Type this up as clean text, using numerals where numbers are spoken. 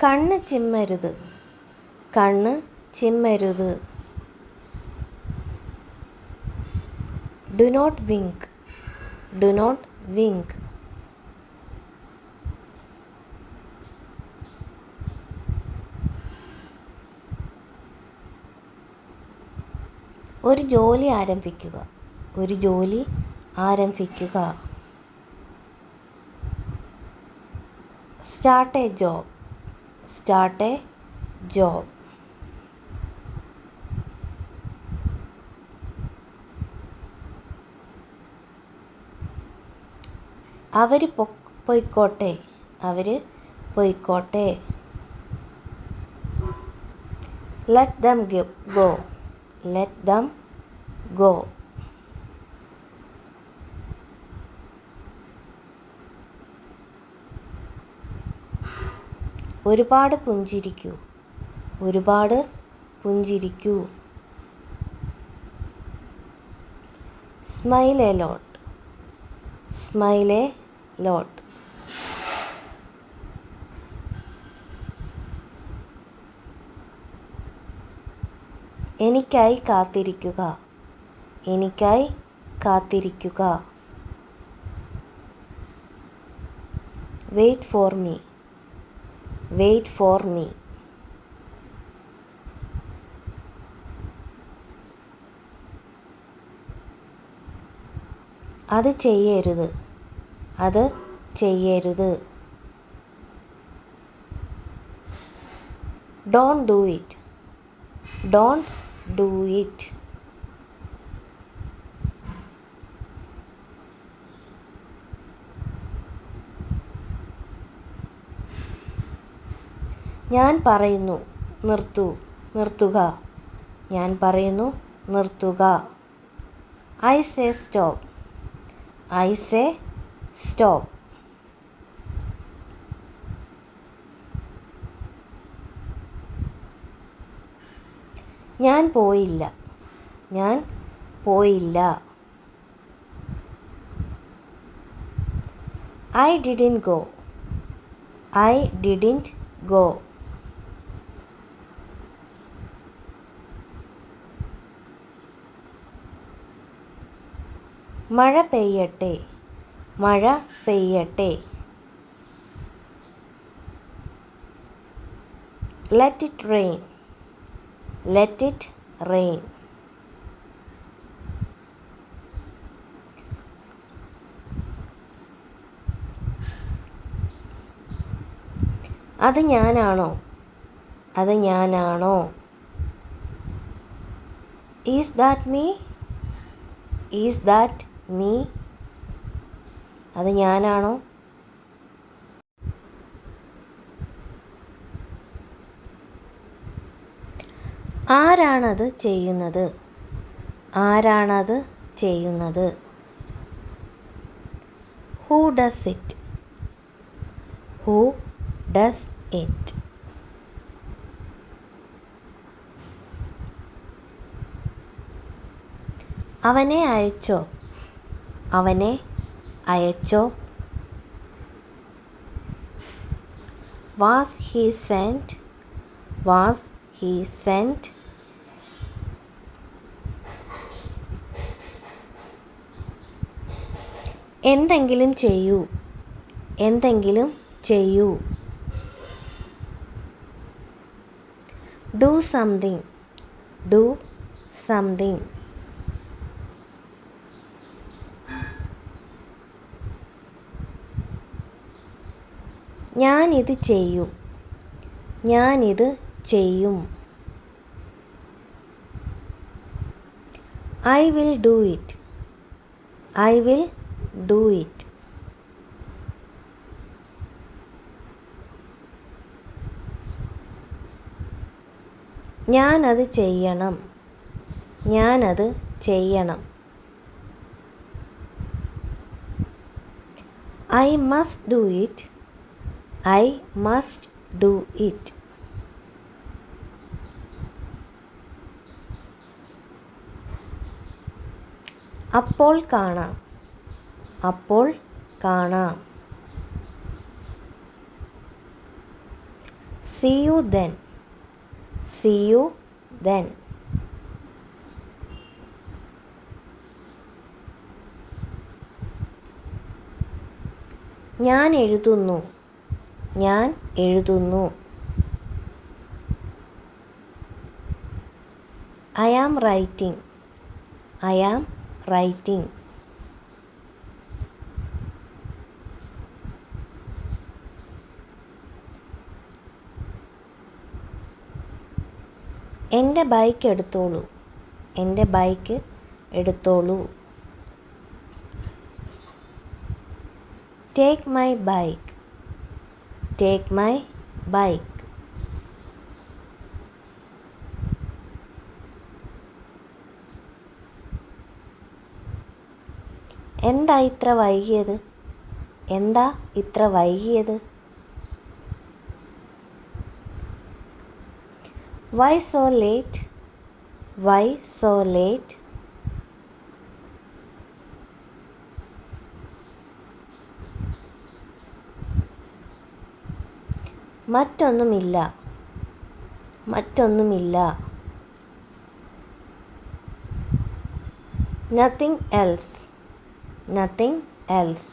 കണ്ണ് ചിമ്മരുത്, കണ്ണ് ചിമ്മരുത്. Do not wink, do not wink. ഒരു ജോലി ആരംഭിക്കുക, ഒരു ജോലി ആരംഭിക്കുക. Start a job, start a job. അവര് പൊയ്ക്കോട്ടെ, അവര് പൊയ്ക്കോട്ടെ. Let them go, let them go. ഒരുപാട് പുഞ്ചിരിക്കൂ, ഒരുപാട് പുഞ്ചിരിക്കൂ. Smile a lot, smile a lot. എനിക്കായി കാത്തിരിക്കുക, എനിക്കായി കാത്തിരിക്കുക. Wait for me, wait for me. അത് ചെയ്യരുത്, അത് ചെയ്യരുത്. Don't do it, don't do it. ഞാൻ പറയുന്നു നിർത്തൂ, നിർത്തുക. ഞാൻ പറയുന്നു നിർത്തുക. I say stop, I say stop. ഞാൻ പോയില്ല, ഞാൻ പോയില്ല. I didn't go, I didn't go. മഴ പെയ്യട്ടെ, മഴ പെയ്യട്ടെ. Let it rain, let it rain. അത് ഞാനാണോ, അത് ഞാനാണോ. Is that me, is that me. അത് ഞാനാണോ. ആരാണത് ചെയ്യുന്നത്, ആരാണത് ചെയ്യുന്നത്. Who does it, who does it. അവനെ അയച്ചോ, അവനെ അയച്ചോ. Was he sent, was he sent. എന്തെങ്കിലും ചെയ്യൂ, എന്തെങ്കിലും ചെയ്യൂ. Do something, do something. ഞാനിത് ചെയ്യും, ഞാനിത് ചെയ്യും. I will do it, I will do it. ഞാനത് ചെയ്യണം, ഞാനത് ചെയ്യണം. I must do it, I must do it. അപ്പോൾ കാണാം, അപ്പോൾ കാണാം. See you then. See you then. ഞാൻ എഴുതുന്നു. ഞാൻ എഴുതുന്നു. I am writing. I am writing. എൻ്റെ ബൈക്ക് എടുത്തോളൂ. എൻ്റെ ബൈക്ക് എടുത്തോളൂ. Take my bike. Take my bike. എന്താ ഇത്ര വൈകിയത്? എന്താ ഇത്ര വൈകിയത്? Why so late? Why so late? മറ്റൊന്നുമില്ല. മറ്റൊന്നുമില്ല. Nothing else. Nothing else.